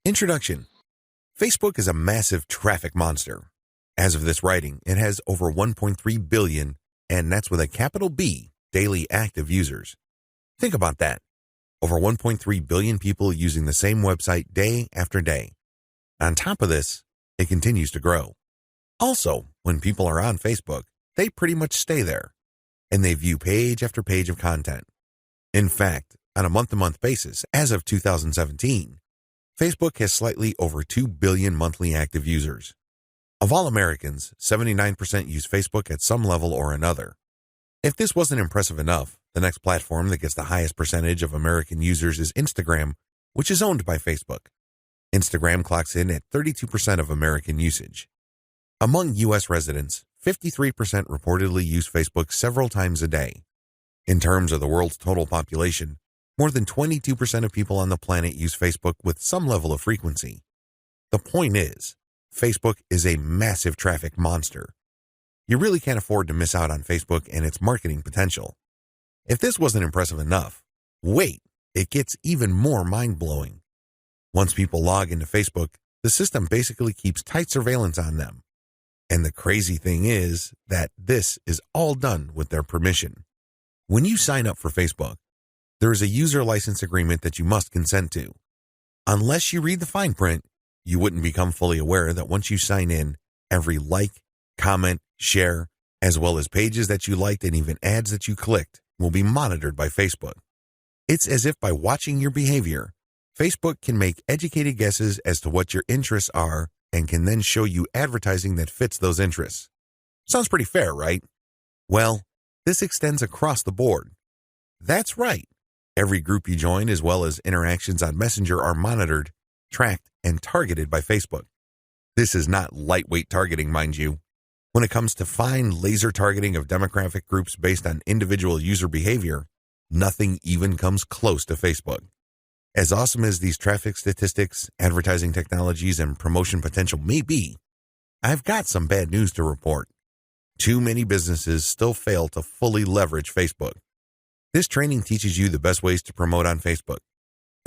Introduction. Facebook is a massive traffic monster. As of this writing, it has over 1.3 billion, and that's with a capital B, daily active users. Think about that. Over 1.3 billion people using the same website day after day. On top of this, it continues to grow. Also, when people are on Facebook, they pretty much stay there, and they view page after page of content. In fact, on a month-to-month basis, as of 2017, Facebook has slightly over 2 billion monthly active users. Of all Americans, 79% use Facebook at some level or another. If this wasn't impressive enough, the next platform that gets the highest percentage of American users is Instagram, which is owned by Facebook. Instagram clocks in at 32% of American usage. Among U.S. residents, 53% reportedly use Facebook several times a day. In terms of the world's total population, more than 22% of people on the planet use Facebook with some level of frequency. The point is, Facebook is a massive traffic monster. You really can't afford to miss out on Facebook and its marketing potential. If this wasn't impressive enough, wait, it gets even more mind-blowing. Once people log into Facebook, the system basically keeps tight surveillance on them. And the crazy thing is that this is all done with their permission. When you sign up for Facebook, there is a user license agreement that you must consent to. Unless you read the fine print, you wouldn't become fully aware that once you sign in, every like, comment, share, as well as pages that you liked and even ads that you clicked will be monitored by Facebook. It's as if by watching your behavior, Facebook can make educated guesses as to what your interests are and can then show you advertising that fits those interests. Sounds pretty fair, right? Well, this extends across the board. That's right. Every group you join as well as interactions on Messenger are monitored, tracked, and targeted by Facebook. This is not lightweight targeting, mind you. When it comes to fine laser targeting of demographic groups based on individual user behavior, nothing even comes close to Facebook. As awesome as these traffic statistics, advertising technologies, and promotion potential may be, I've got some bad news to report. Too many businesses still fail to fully leverage Facebook. This training teaches you the best ways to promote on Facebook.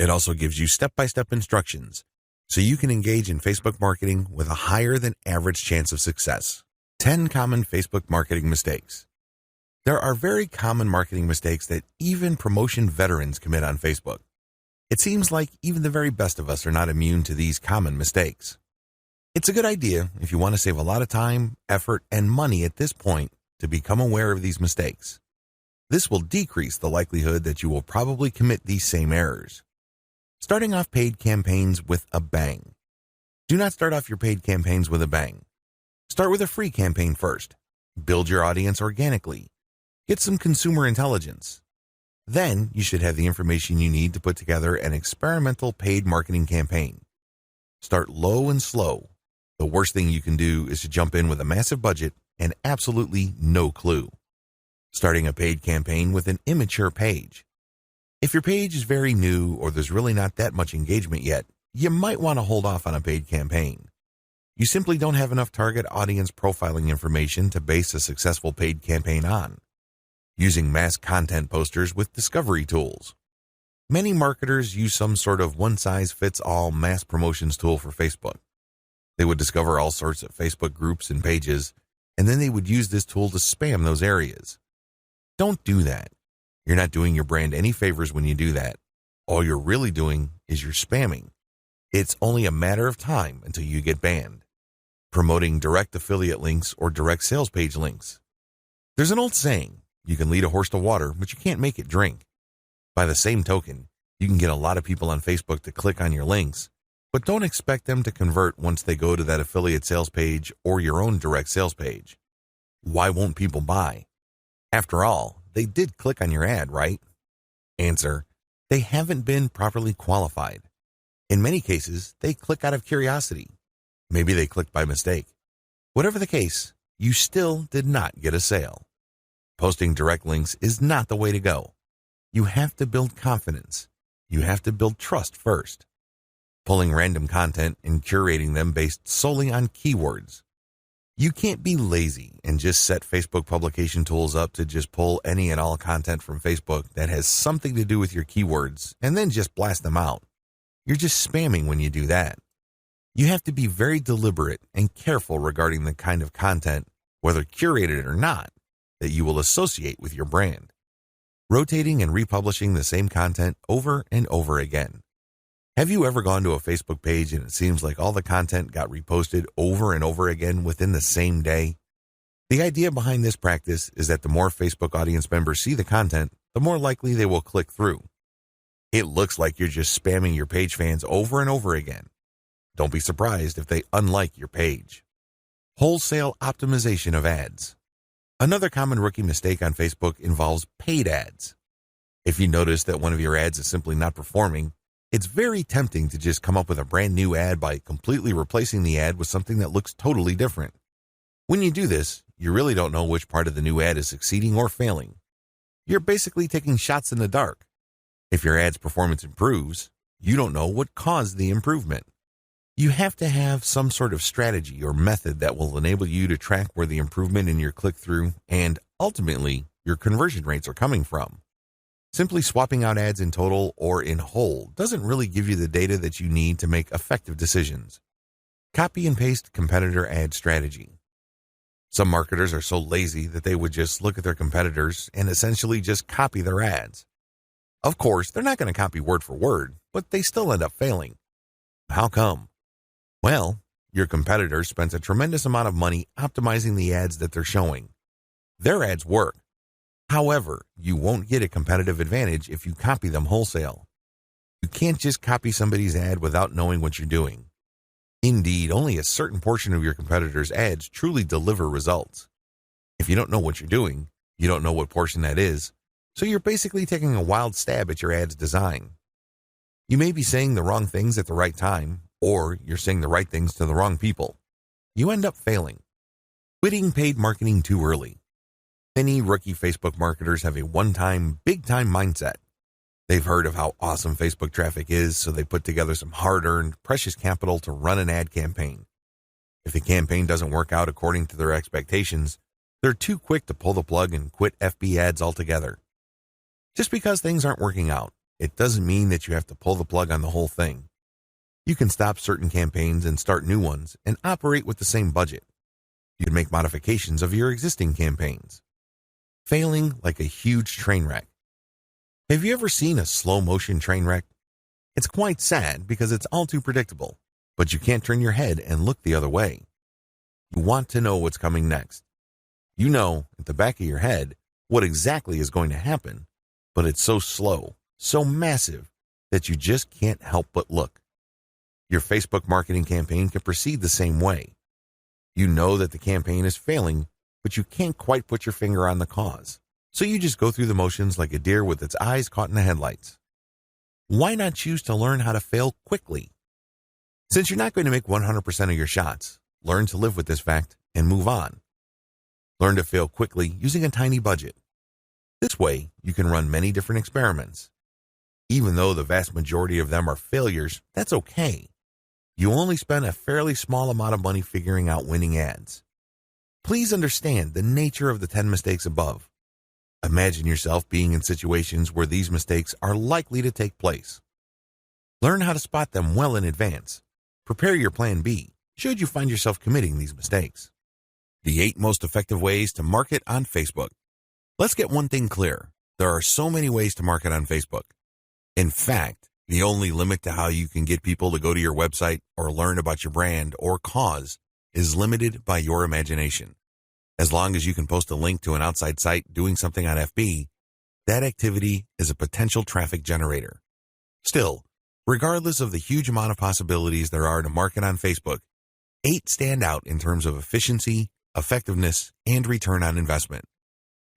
It also gives you step-by-step instructions so you can engage in Facebook marketing with a higher than average chance of success. 10 common Facebook marketing mistakes. There are very common marketing mistakes that even promotion veterans commit on Facebook. It seems like even the very best of us are not immune to these common mistakes. It's a good idea if you want to save a lot of time, effort, and money at this point to become aware of these mistakes. This will decrease the likelihood that you will probably commit these same errors. Starting off paid campaigns with a bang. Do not start off your paid campaigns with a bang. Start with a free campaign first. Build your audience organically. Get some consumer intelligence. Then you should have the information you need to put together an experimental paid marketing campaign. Start low and slow. The worst thing you can do is to jump in with a massive budget and absolutely no clue. Starting a paid campaign with an immature page. If your page is very new or there's really not that much engagement yet, you might want to hold off on a paid campaign. You simply don't have enough target audience profiling information to base a successful paid campaign on. Using mass content posters with discovery tools. Many marketers use some sort of one-size-fits-all mass promotions tool for Facebook. They would discover all sorts of Facebook groups and pages, and then they would use this tool to spam those areas. Don't do that. You're not doing your brand any favors when you do that. All you're really doing is you're spamming. It's only a matter of time until you get banned. Promoting direct affiliate links or direct sales page links. There's an old saying, you can lead a horse to water, but you can't make it drink. By the same token, you can get a lot of people on Facebook to click on your links, but don't expect them to convert once they go to that affiliate sales page or your own direct sales page. Why won't people buy? After all, they did click on your ad, right? Answer, they haven't been properly qualified. In many cases, they click out of curiosity. Maybe they clicked by mistake. Whatever the case, you still did not get a sale. Posting direct links is not the way to go. You have to build confidence. You have to build trust first. Pulling random content and curating them based solely on keywords. You can't be lazy and just set Facebook publication tools up to just pull any and all content from Facebook that has something to do with your keywords and then just blast them out. You're just spamming when you do that. You have to be very deliberate and careful regarding the kind of content, whether curated or not, that you will associate with your brand. Rotating and republishing the same content over and over again. Have you ever gone to a Facebook page and it seems like all the content got reposted over and over again within the same day? The idea behind this practice is that the more Facebook audience members see the content, the more likely they will click through. It looks like you're just spamming your page fans over and over again. Don't be surprised if they unlike your page. Wholesale optimization of ads. Another common rookie mistake on Facebook involves paid ads. If you notice that one of your ads is simply not performing, it's very tempting to just come up with a brand new ad by completely replacing the ad with something that looks totally different. When you do this, you really don't know which part of the new ad is succeeding or failing. You're basically taking shots in the dark. If your ad's performance improves, you don't know what caused the improvement. You have to have some sort of strategy or method that will enable you to track where the improvement in your click-through and, ultimately, your conversion rates are coming from. Simply swapping out ads in total or in whole doesn't really give you the data that you need to make effective decisions. Copy and paste competitor ad strategy. Some marketers are so lazy that they would just look at their competitors and essentially just copy their ads. Of course, they're not going to copy word for word, but they still end up failing. How come? Well, your competitor spends a tremendous amount of money optimizing the ads that they're showing. Their ads work. However, you won't get a competitive advantage if you copy them wholesale. You can't just copy somebody's ad without knowing what you're doing. Indeed, only a certain portion of your competitors' ads truly deliver results. If you don't know what you're doing, you don't know what portion that is, so you're basically taking a wild stab at your ad's design. You may be saying the wrong things at the right time, or you're saying the right things to the wrong people. You end up failing. Quitting paid marketing too early. Many rookie Facebook marketers have a one-time, big-time mindset. They've heard of how awesome Facebook traffic is, so they put together some hard-earned, precious capital to run an ad campaign. If the campaign doesn't work out according to their expectations, they're too quick to pull the plug and quit FB ads altogether. Just because things aren't working out, it doesn't mean that you have to pull the plug on the whole thing. You can stop certain campaigns and start new ones and operate with the same budget. You can make modifications of your existing campaigns. Failing like a huge train wreck. Have you ever seen a slow-motion train wreck? It's quite sad because it's all too predictable, but you can't turn your head and look the other way. You want to know what's coming next. You know, at the back of your head, what exactly is going to happen, but it's so slow, so massive, that you just can't help but look. Your Facebook marketing campaign can proceed the same way. You know that the campaign is failing, but you can't quite put your finger on the cause. So you just go through the motions like a deer with its eyes caught in the headlights. Why not choose to learn how to fail quickly? Since you're not going to make 100% of your shots, learn to live with this fact and move on. Learn to fail quickly using a tiny budget. This way, you can run many different experiments. Even though the vast majority of them are failures, that's okay. You only spend a fairly small amount of money figuring out winning ads. Please understand the nature of the 10 mistakes above. Imagine yourself being in situations where these mistakes are likely to take place. Learn how to spot them well in advance. Prepare your plan B, should you find yourself committing these mistakes. The 8 most effective ways to market on Facebook. Let's get one thing clear. There are so many ways to market on Facebook. In fact, the only limit to how you can get people to go to your website or learn about your brand or cause is limited by your imagination. As long as you can post a link to an outside site doing something on FB, that activity is a potential traffic generator. Still, regardless of the huge amount of possibilities there are to market on Facebook, 8 stand out in terms of efficiency, effectiveness, and return on investment.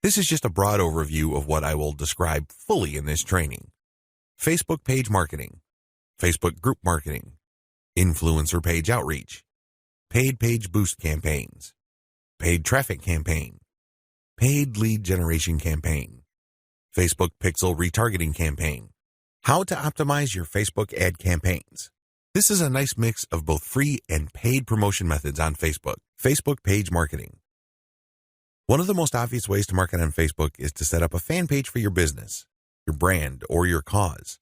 This is just a broad overview of what I will describe fully in this training. Facebook page marketing, Facebook group marketing, influencer page outreach, paid page boost campaigns, paid traffic campaign, paid lead generation campaign, Facebook pixel retargeting campaign, how to optimize your Facebook ad campaigns. This is a nice mix of both free and paid promotion methods on Facebook. Facebook page marketing. One of the most obvious ways to market on Facebook is to set up a fan page for your business, your brand, or your cause.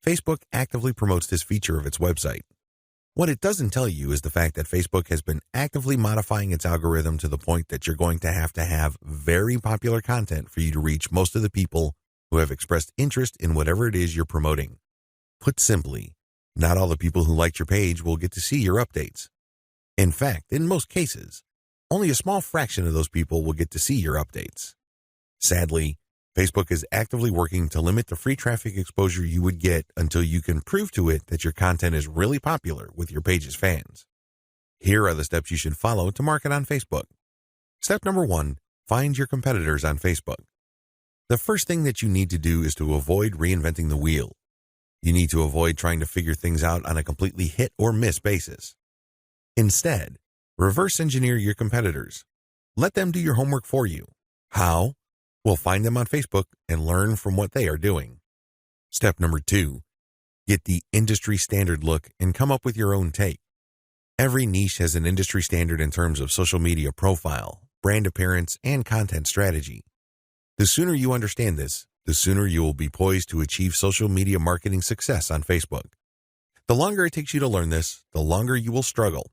Facebook actively promotes this feature of its website. What it doesn't tell you is the fact that Facebook has been actively modifying its algorithm to the point that you're going to have very popular content for you to reach most of the people who have expressed interest in whatever it is you're promoting. Put simply, not all the people who liked your page will get to see your updates. In fact, in most cases, only a small fraction of those people will get to see your updates. Sadly, Facebook is actively working to limit the free traffic exposure you would get until you can prove to it that your content is really popular with your page's fans. Here are the steps you should follow to market on Facebook. Step number 1, find your competitors on Facebook. The first thing that you need to do is to avoid reinventing the wheel. You need to avoid trying to figure things out on a completely hit or miss basis. Instead, reverse engineer your competitors. Let them do your homework for you. How? Well, find them on Facebook and learn from what they are doing. Step number 2, get the industry standard look and come up with your own take. Every niche has an industry standard in terms of social media profile, brand appearance, and content strategy. The sooner you understand this, the sooner you will be poised to achieve social media marketing success on Facebook. The longer it takes you to learn this, the longer you will struggle.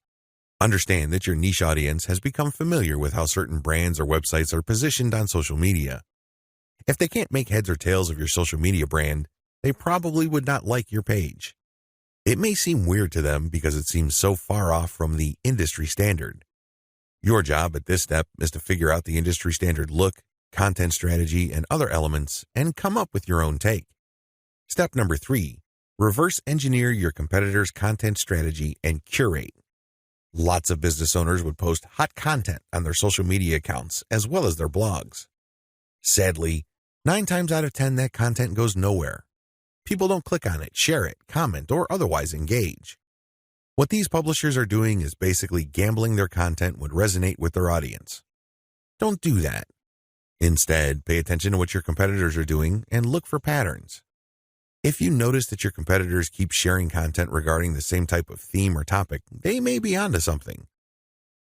Understand that your niche audience has become familiar with how certain brands or websites are positioned on social media. If they can't make heads or tails of your social media brand, they probably would not like your page. It may seem weird to them because it seems so far off from the industry standard. Your job at this step is to figure out the industry standard look, content strategy, and other elements and come up with your own take. Step number 3, reverse engineer your competitors' content strategy and curate. Lots of business owners would post hot content on their social media accounts as well as their blogs. Sadly, 9 times out of 10 that content goes nowhere. People don't click on it, share it, comment, or otherwise engage. What these publishers are doing is basically gambling their content would resonate with their audience. Don't do that. Instead, pay attention to what your competitors are doing and look for patterns. If you notice that your competitors keep sharing content regarding the same type of theme or topic, they may be onto something.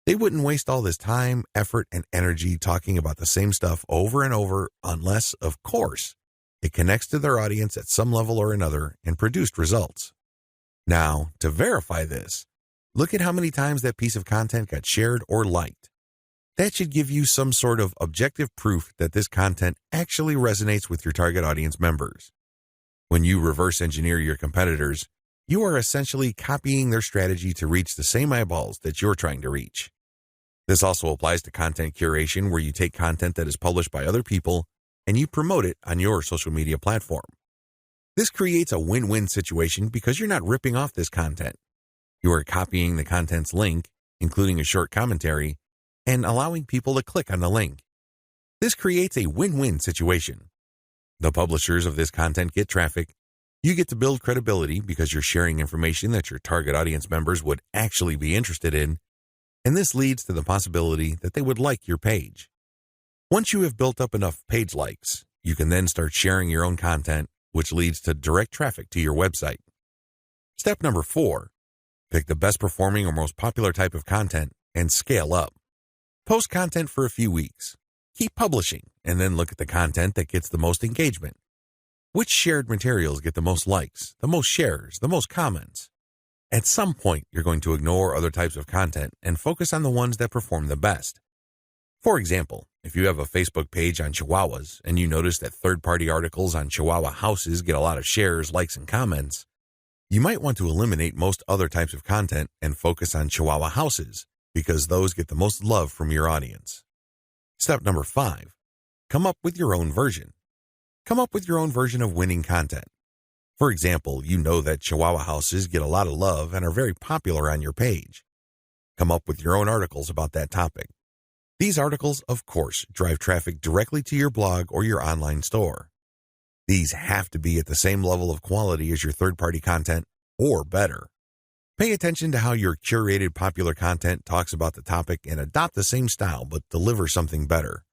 They wouldn't waste all this time, effort, and energy talking about the same stuff over and over unless, of course, it connects to their audience at some level or another and produced results. Now, to verify this, look at how many times that piece of content got shared or liked. That should give you some sort of objective proof that this content actually resonates with your target audience members. When you reverse engineer your competitors, you are essentially copying their strategy to reach the same eyeballs that you're trying to reach. This also applies to content curation, where you take content that is published by other people and you promote it on your social media platform. This creates a win-win situation because you're not ripping off this content. You are copying the content's link, including a short commentary, and allowing people to click on the link. This creates a win-win situation. The publishers of this content get traffic. You get to build credibility because you're sharing information that your target audience members would actually be interested in, and this leads to the possibility that they would like your page. Once you have built up enough page likes, you can then start sharing your own content, which leads to direct traffic to your website. Step number 4, pick the best performing or most popular type of content and scale up. Post content for a few weeks. Keep publishing, and then look at the content that gets the most engagement. Which shared materials get the most likes, the most shares, the most comments? At some point, you're going to ignore other types of content and focus on the ones that perform the best. For example, if you have a Facebook page on Chihuahuas and you notice that third-party articles on Chihuahua houses get a lot of shares, likes, and comments, you might want to eliminate most other types of content and focus on Chihuahua houses because those get the most love from your audience. Step number 5, come up with your own version. Come up with your own version of winning content. For example, you know that Chihuahua houses get a lot of love and are very popular on your page. Come up with your own articles about that topic. These articles, of course, drive traffic directly to your blog or your online store. These have to be at the same level of quality as your third-party content, or better. Pay attention to how your curated popular content talks about the topic and adopt the same style but deliver something better.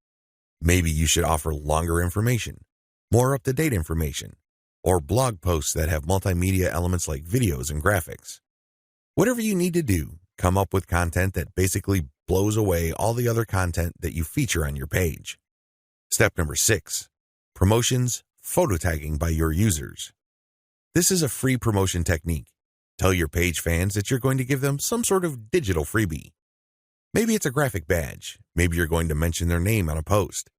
Maybe you should offer longer information, more up-to-date information, or blog posts that have multimedia elements like videos and graphics. Whatever you need to do, come up with content that basically blows away all the other content that you feature on your page. Step number 6, promotions, photo tagging by your users. This is a free promotion technique. Tell your page fans that you're going to give them some sort of digital freebie. Maybe it's a graphic badge. Maybe you're going to mention their name on a post.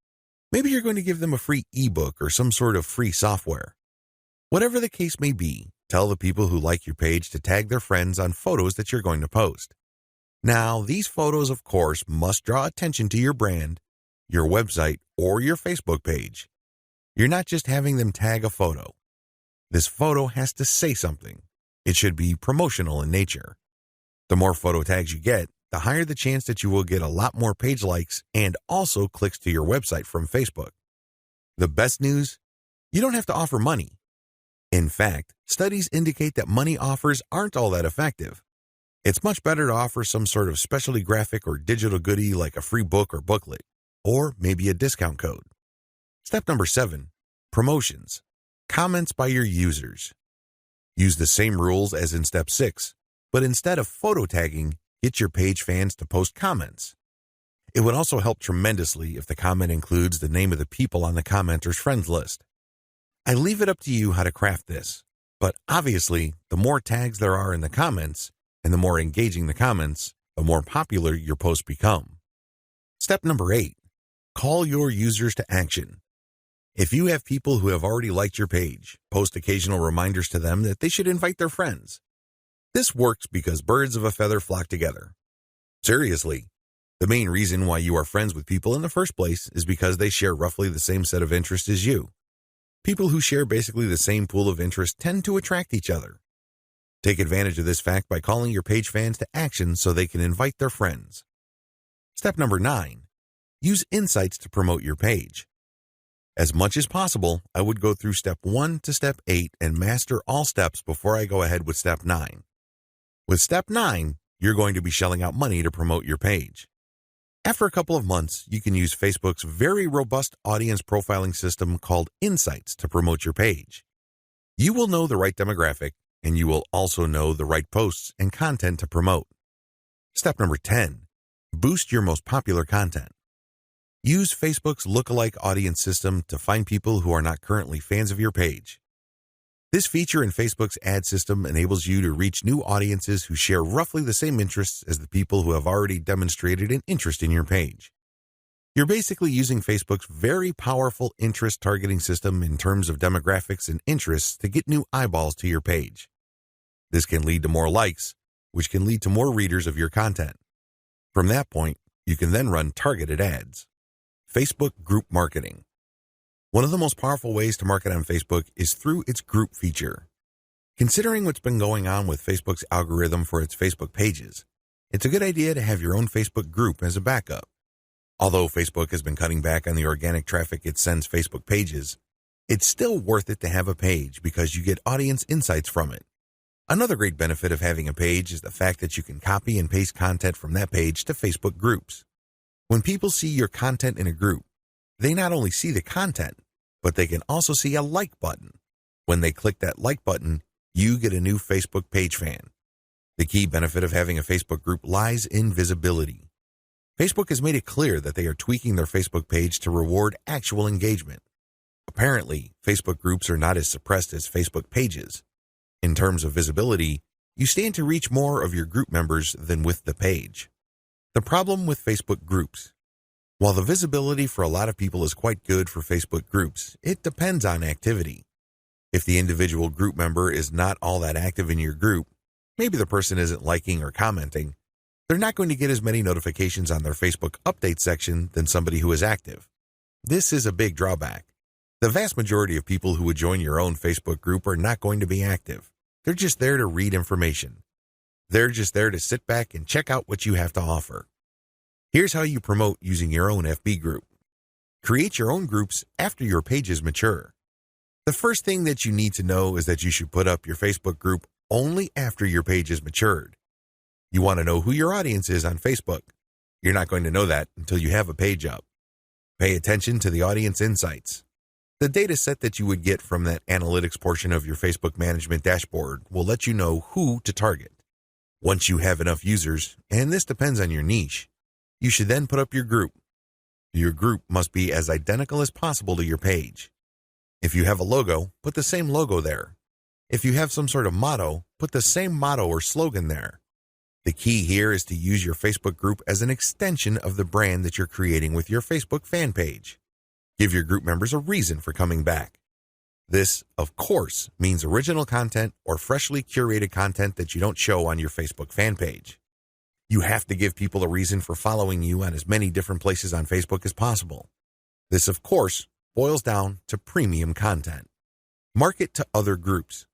Maybe you're going to give them a free ebook or some sort of free software. Whatever the case may be, tell the people who like your page to tag their friends on photos that you're going to post. Now, these photos, of course, must draw attention to your brand, your website, or your Facebook page. You're not just having them tag a photo. This photo has to say something. It should be promotional in nature. The more photo tags you get, the higher the chance that you will get a lot more page likes and also clicks to your website from Facebook. The best news? You don't have to offer money. In fact, studies indicate that money offers aren't all that effective. It's much better to offer some sort of specialty graphic or digital goodie like a free book or booklet, or maybe a discount code. Step number 7, promotions. Comments by your users. Use the same rules as in step 6, but instead of photo tagging, get your page fans to post comments. It would also help tremendously if the comment includes the name of the people on the commenter's friends list. I leave it up to you how to craft this, but obviously, the more tags there are in the comments, and the more engaging the comments, the more popular your posts become. Step number 8, call your users to action. If you have people who have already liked your page, post occasional reminders to them that they should invite their friends. This works because birds of a feather flock together. Seriously, the main reason why you are friends with people in the first place is because they share roughly the same set of interests as you. People who share basically the same pool of interest tend to attract each other. Take advantage of this fact by calling your page fans to action so they can invite their friends. Step number 9, use insights to promote your page. As much as possible, I would go through step 1 to step 8 and master all steps before I go ahead with step 9. With step 9, you're going to be shelling out money to promote your page. After a couple of months, you can use Facebook's very robust audience profiling system called Insights to promote your page. You will know the right demographic, and you will also know the right posts and content to promote. Step number 10, boost your most popular content. Use Facebook's lookalike audience system to find people who are not currently fans of your page. This feature in Facebook's ad system enables you to reach new audiences who share roughly the same interests as the people who have already demonstrated an interest in your page. You're basically using Facebook's very powerful interest targeting system in terms of demographics and interests to get new eyeballs to your page. This can lead to more likes, which can lead to more readers of your content. From that point, you can then run targeted ads. Facebook group marketing. One of the most powerful ways to market on Facebook is through its group feature. Considering what's been going on with Facebook's algorithm for its Facebook pages, it's a good idea to have your own Facebook group as a backup. Although Facebook has been cutting back on the organic traffic it sends Facebook pages, it's still worth it to have a page because you get audience insights from it. Another great benefit of having a page is the fact that you can copy and paste content from that page to Facebook groups. When people see your content in a group, they not only see the content, but they can also see a like button. When they click that like button, you get a new Facebook page fan. The key benefit of having a Facebook group lies in visibility. Facebook has made it clear that they are tweaking their Facebook page to reward actual engagement. Apparently, Facebook groups are not as suppressed as Facebook pages. In terms of visibility, you stand to reach more of your group members than with the page. The problem with Facebook groups. While the visibility for a lot of people is quite good for Facebook groups, it depends on activity. If the individual group member is not all that active in your group, maybe the person isn't liking or commenting, they're not going to get as many notifications on their Facebook update section than somebody who is active. This is a big drawback. The vast majority of people who would join your own Facebook group are not going to be active. They're just there to read information. They're just there to sit back and check out what you have to offer. Here's how you promote using your own FB group. Create your own groups after your pages mature. The first thing that you need to know is that you should put up your Facebook group only after your page is matured. You want to know who your audience is on Facebook. You're not going to know that until you have a page up. Pay attention to the audience insights. The data set that you would get from that analytics portion of your Facebook management dashboard will let you know who to target. Once you have enough users, and this depends on your niche, you should then put up your group. Your group must be as identical as possible to your page. If you have a logo, put the same logo there. If you have some sort of motto, put the same motto or slogan there. The key here is to use your Facebook group as an extension of the brand that you're creating with your Facebook fan page. Give your group members a reason for coming back. This, of course, means original content or freshly curated content that you don't show on your Facebook fan page. You have to give people a reason for following you on as many different places on Facebook as possible. This, of course, boils down to premium content. Market to other groups.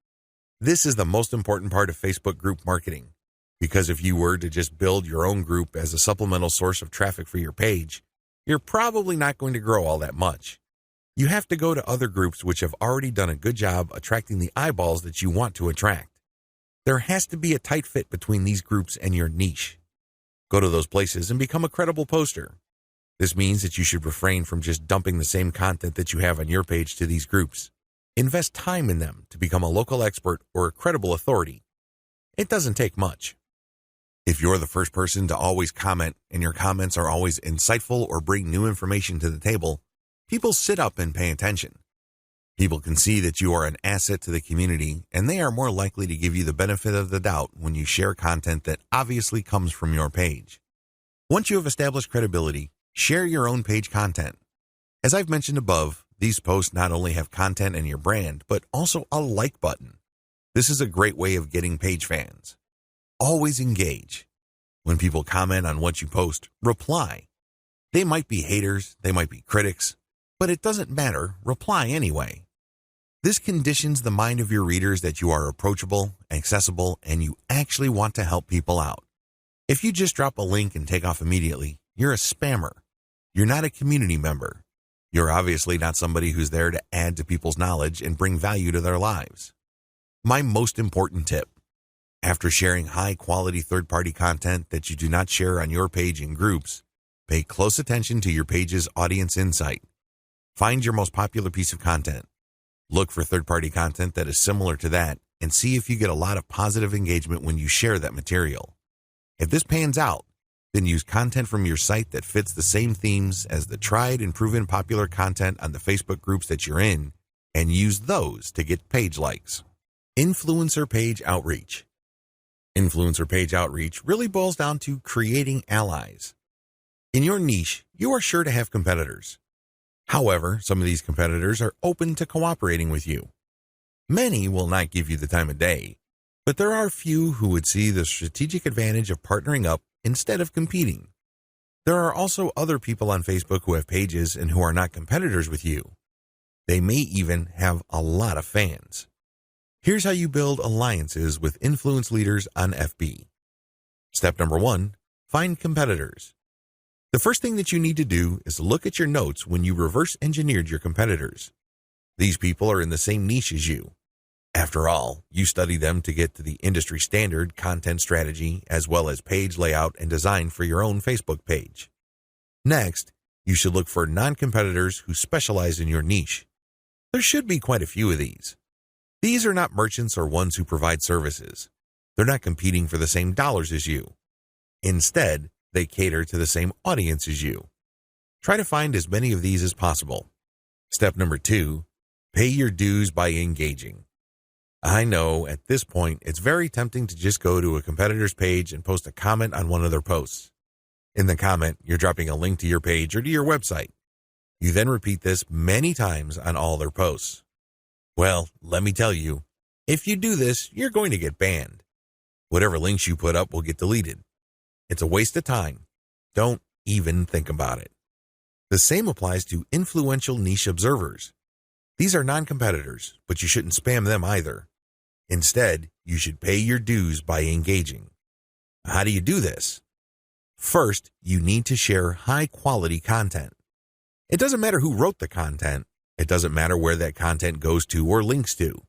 This is the most important part of Facebook group marketing, because if you were to just build your own group as a supplemental source of traffic for your page, you're probably not going to grow all that much. You have to go to other groups which have already done a good job attracting the eyeballs that you want to attract. There has to be a tight fit between these groups and your niche. Go to those places and become a credible poster. This means that you should refrain from just dumping the same content that you have on your page to these groups. Invest time in them to become a local expert or a credible authority. It doesn't take much. If you're the first person to always comment and your comments are always insightful or bring new information to the table, people sit up and pay attention. People can see that you are an asset to the community, and they are more likely to give you the benefit of the doubt when you share content that obviously comes from your page. Once you have established credibility, share your own page content. As I've mentioned above, these posts not only have content and your brand, but also a like button. This is a great way of getting page fans. Always engage. When people comment on what you post, reply. They might be haters, they might be critics, but it doesn't matter, reply anyway. This conditions the mind of your readers that you are approachable, accessible, and you actually want to help people out. If you just drop a link and take off immediately, you're a spammer. You're not a community member. You're obviously not somebody who's there to add to people's knowledge and bring value to their lives. My most important tip: after sharing high-quality third-party content that you do not share on your page in groups, pay close attention to your page's audience insight. Find your most popular piece of content. Look for third-party content that is similar to that and see if you get a lot of positive engagement when you share that material. If this pans out, then use content from your site that fits the same themes as the tried and proven popular content on the Facebook groups that you're in, and use those to get page likes. Influencer page outreach. Influencer page outreach really boils down to creating allies. In your niche, you are sure to have competitors. However, some of these competitors are open to cooperating with you. Many will not give you the time of day, but there are few who would see the strategic advantage of partnering up instead of competing. There are also other people on Facebook who have pages and who are not competitors with you. They may even have a lot of fans. Here's how you build alliances with influence leaders on FB. Step number 1, find competitors. The first thing that you need to do is look at your notes when you reverse engineered your competitors. These people are in the same niche as you. After all, you study them to get to the industry standard content strategy as well as page layout and design for your own Facebook page. Next, you should look for non-competitors who specialize in your niche. There should be quite a few of these. These are not merchants or ones who provide services. They're not competing for the same dollars as you. Instead, they cater to the same audience as you. Try to find as many of these as possible. Step number 2, pay your dues by engaging. I know at this point it's very tempting to just go to a competitor's page and post a comment on one of their posts. In the comment, you're dropping a link to your page or to your website. You then repeat this many times on all their posts. Well, let me tell you, if you do this, you're going to get banned. Whatever links you put up will get deleted. It's a waste of time. Don't even think about it. The same applies to influential niche observers. These are non-competitors, but you shouldn't spam them either. Instead, you should pay your dues by engaging. How do you do this? First, you need to share high-quality content. It doesn't matter who wrote the content. It doesn't matter where that content goes to or links to.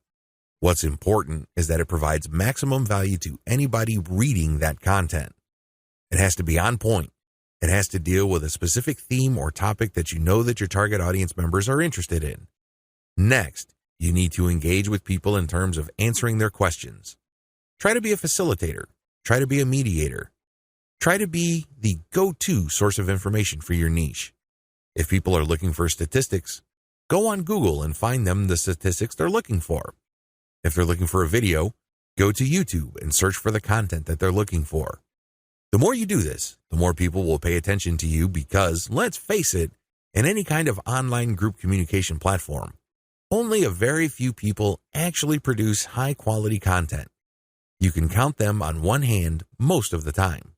What's important is that it provides maximum value to anybody reading that content. It has to be on point. It has to deal with a specific theme or topic that you know that your target audience members are interested in. Next, you need to engage with people in terms of answering their questions. Try to be a facilitator. Try to be a mediator. Try to be the go-to source of information for your niche. If people are looking for statistics, go on Google and find them the statistics they're looking for. If they're looking for a video, go to YouTube and search for the content that they're looking for. The more you do this, the more people will pay attention to you because, let's face it, in any kind of online group communication platform, only a very few people actually produce high-quality content. You can count them on one hand most of the time.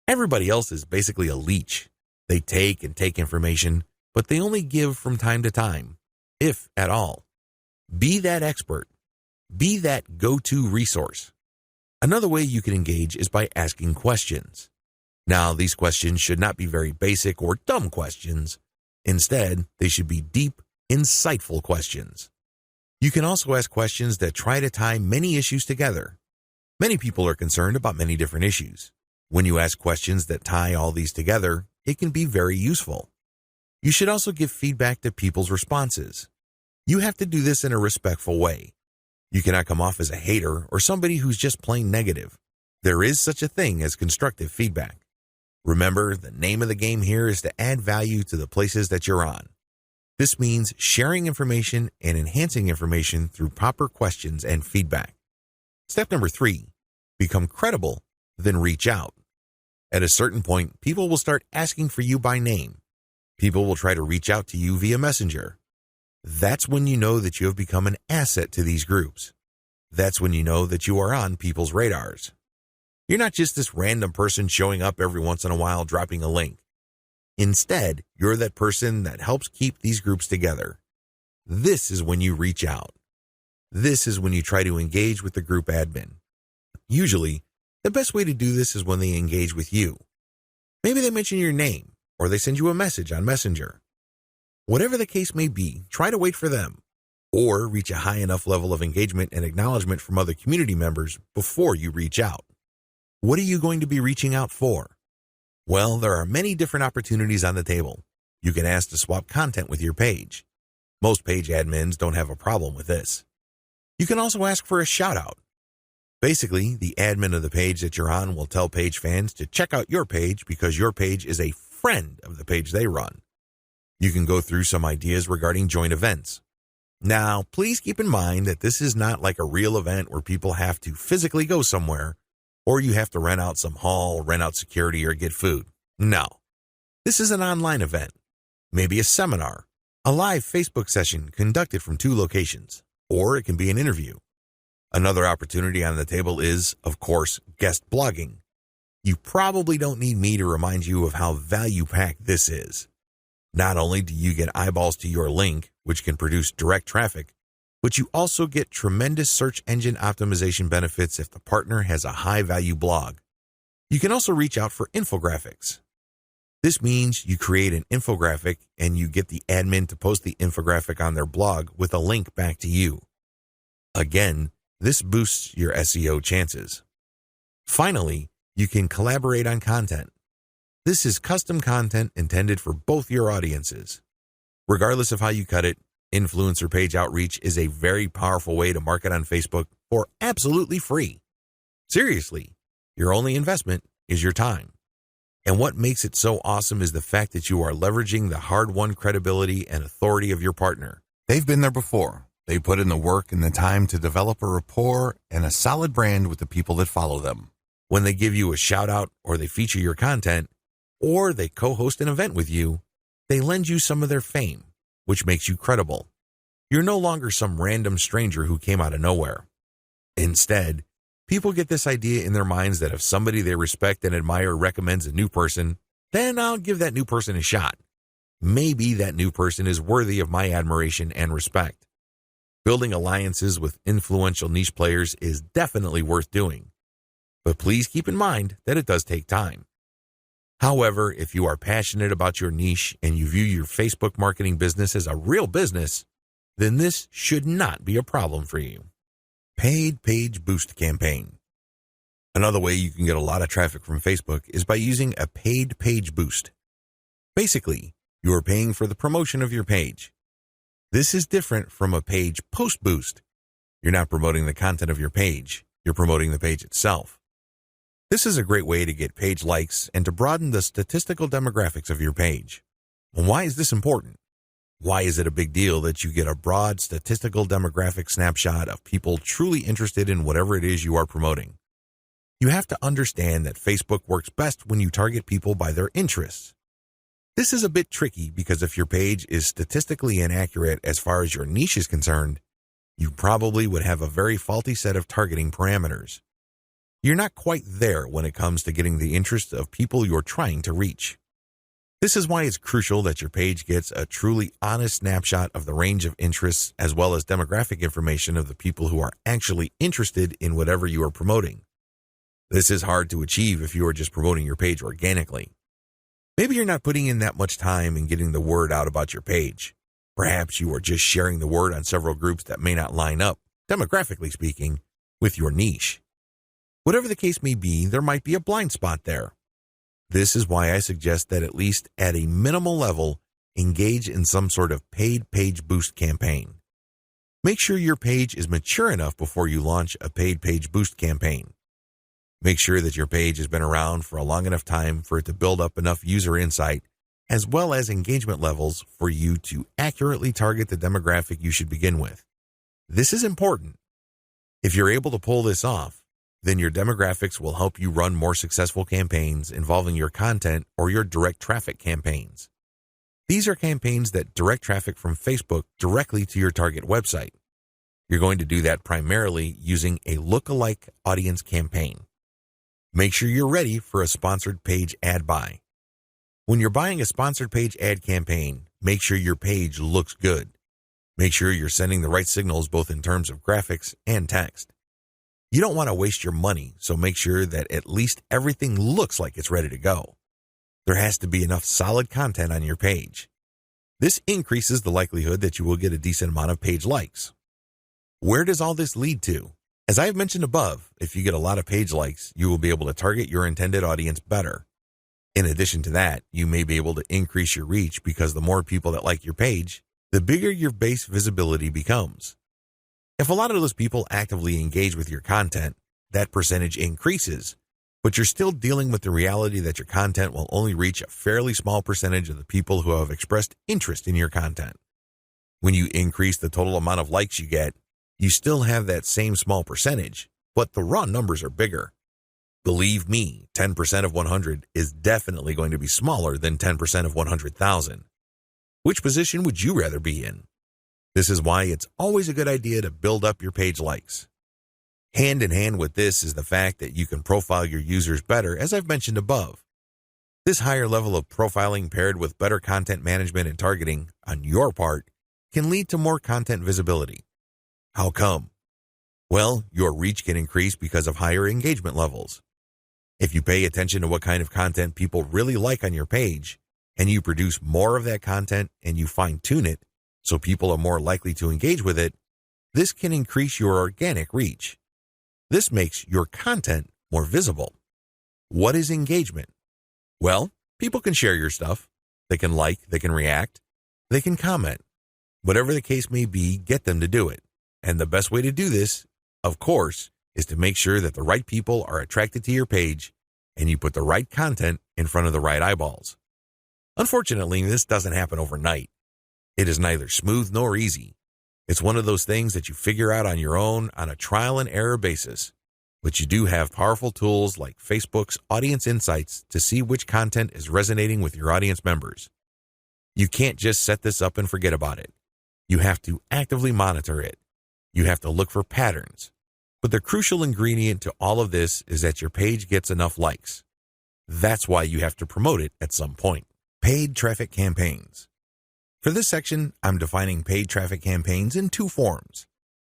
Everybody else is basically a leech. They take and take information, but they only give from time to time, if at all. Be that expert. Be that go-to resource. Another way you can engage is by asking questions. Now, these questions should not be very basic or dumb questions. Instead, they should be deep, insightful questions. You can also ask questions that try to tie many issues together. Many people are concerned about many different issues. When you ask questions that tie all these together, it can be very useful. You should also give feedback to people's responses. You have to do this in a respectful way. You cannot come off as a hater or somebody who's just plain negative. There is such a thing as constructive feedback. Remember, the name of the game here is to add value to the places that you're on. This means sharing information and enhancing information through proper questions and feedback. Step number 3, become credible, then reach out. At a certain point, people will start asking for you by name. People will try to reach out to you via Messenger. That's when you know that you have become an asset to these groups. That's when you know that you are on people's radars. You're not just this random person showing up every once in a while dropping a link. Instead, you're that person that helps keep these groups together. This is when you reach out. This is when you try to engage with the group admin. Usually, the best way to do this is when they engage with you. Maybe they mention your name, or they send you a message on Messenger. Whatever the case may be, try to wait for them, or reach a high enough level of engagement and acknowledgement from other community members before you reach out. What are you going to be reaching out for? Well, there are many different opportunities on the table. You can ask to swap content with your page. Most page admins don't have a problem with this. You can also ask for a shout-out. Basically, the admin of the page that you're on will tell page fans to check out your page because your page is a friend of the page they run. You can go through some ideas regarding joint events. Now, please keep in mind that this is not like a real event where people have to physically go somewhere, or you have to rent out some hall, rent out security, or get food. No. This is an online event. Maybe a seminar, a live Facebook session conducted from 2 locations, or it can be an interview. Another opportunity on the table is, of course, guest blogging. You probably don't need me to remind you of how value-packed this is. Not only do you get eyeballs to your link, which can produce direct traffic, but you also get tremendous search engine optimization benefits if the partner has a high-value blog. You can also reach out for infographics. This means you create an infographic and you get the admin to post the infographic on their blog with a link back to you. Again, this boosts your SEO chances. Finally, you can collaborate on content. This is custom content intended for both your audiences. Regardless of how you cut it, influencer page outreach is a very powerful way to market on Facebook for absolutely free. Seriously, your only investment is your time. And what makes it so awesome is the fact that you are leveraging the hard-won credibility and authority of your partner. They've been there before. They put in the work and the time to develop a rapport and a solid brand with the people that follow them. When they give you a shout-out or they feature your content, or they co-host an event with you, they lend you some of their fame, which makes you credible. You're no longer some random stranger who came out of nowhere. Instead, people get this idea in their minds that if somebody they respect and admire recommends a new person, then I'll give that new person a shot. Maybe that new person is worthy of my admiration and respect. Building alliances with influential niche players is definitely worth doing. But please keep in mind that it does take time. However, if you are passionate about your niche and you view your Facebook marketing business as a real business, then this should not be a problem for you. Paid Page Boost Campaign. Another way you can get a lot of traffic from Facebook is by using a paid page boost. Basically, you are paying for the promotion of your page. This is different from a page post boost. You're not promoting the content of your page, you're promoting the page itself. This is a great way to get page likes and to broaden the statistical demographics of your page. And why is this important? Why is it a big deal that you get a broad statistical demographic snapshot of people truly interested in whatever it is you are promoting? You have to understand that Facebook works best when you target people by their interests. This is a bit tricky because if your page is statistically inaccurate as far as your niche is concerned, you probably would have a very faulty set of targeting parameters. You're not quite there when it comes to getting the interest of people you're trying to reach. This is why it's crucial that your page gets a truly honest snapshot of the range of interests as well as demographic information of the people who are actually interested in whatever you are promoting. This is hard to achieve if you are just promoting your page organically. Maybe you're not putting in that much time in getting the word out about your page. Perhaps you are just sharing the word on several groups that may not line up, demographically speaking, with your niche. Whatever the case may be, there might be a blind spot there. This is why I suggest that at least at a minimal level, engage in some sort of paid page boost campaign. Make sure your page is mature enough before you launch a paid page boost campaign. Make sure that your page has been around for a long enough time for it to build up enough user insight as well as engagement levels for you to accurately target the demographic you should begin with. This is important. If you're able to pull this off, then your demographics will help you run more successful campaigns involving your content or your direct traffic campaigns. These are campaigns that direct traffic from Facebook directly to your target website. You're going to do that primarily using a lookalike audience campaign. Make sure you're ready for a sponsored page ad buy. When you're buying a sponsored page ad campaign, make sure your page looks good. Make sure you're sending the right signals both in terms of graphics and text. You don't want to waste your money, so make sure that at least everything looks like it's ready to go. There has to be enough solid content on your page. This increases the likelihood that you will get a decent amount of page likes. Where does all this lead to? As I have mentioned above, if you get a lot of page likes, you will be able to target your intended audience better. In addition to that, you may be able to increase your reach because the more people that like your page, the bigger your base visibility becomes. If a lot of those people actively engage with your content, that percentage increases, but you're still dealing with the reality that your content will only reach a fairly small percentage of the people who have expressed interest in your content. When you increase the total amount of likes you get, you still have that same small percentage, but the raw numbers are bigger. Believe me, 10% of 100 is definitely going to be smaller than 10% of 100,000. Which position would you rather be in? This is why it's always a good idea to build up your page likes. Hand in hand with this is the fact that you can profile your users better, as I've mentioned above. This higher level of profiling paired with better content management and targeting on your part can lead to more content visibility. How come? Well, your reach can increase because of higher engagement levels. If you pay attention to what kind of content people really like on your page, and you produce more of that content and you fine-tune it so people are more likely to engage with it, this can increase your organic reach. This makes your content more visible. What is engagement? Well, people can share your stuff. They can like, they can react, they can comment. Whatever the case may be, get them to do it. And the best way to do this, of course, is to make sure that the right people are attracted to your page and you put the right content in front of the right eyeballs. Unfortunately, this doesn't happen overnight. It is neither smooth nor easy. It's one of those things that you figure out on your own on a trial and error basis. But you do have powerful tools like Facebook's Audience Insights to see which content is resonating with your audience members. You can't just set this up and forget about it. You have to actively monitor it. You have to look for patterns. But the crucial ingredient to all of this is that your page gets enough likes. That's why you have to promote it at some point. Paid traffic campaigns. For this section, I'm defining paid traffic campaigns in two forms.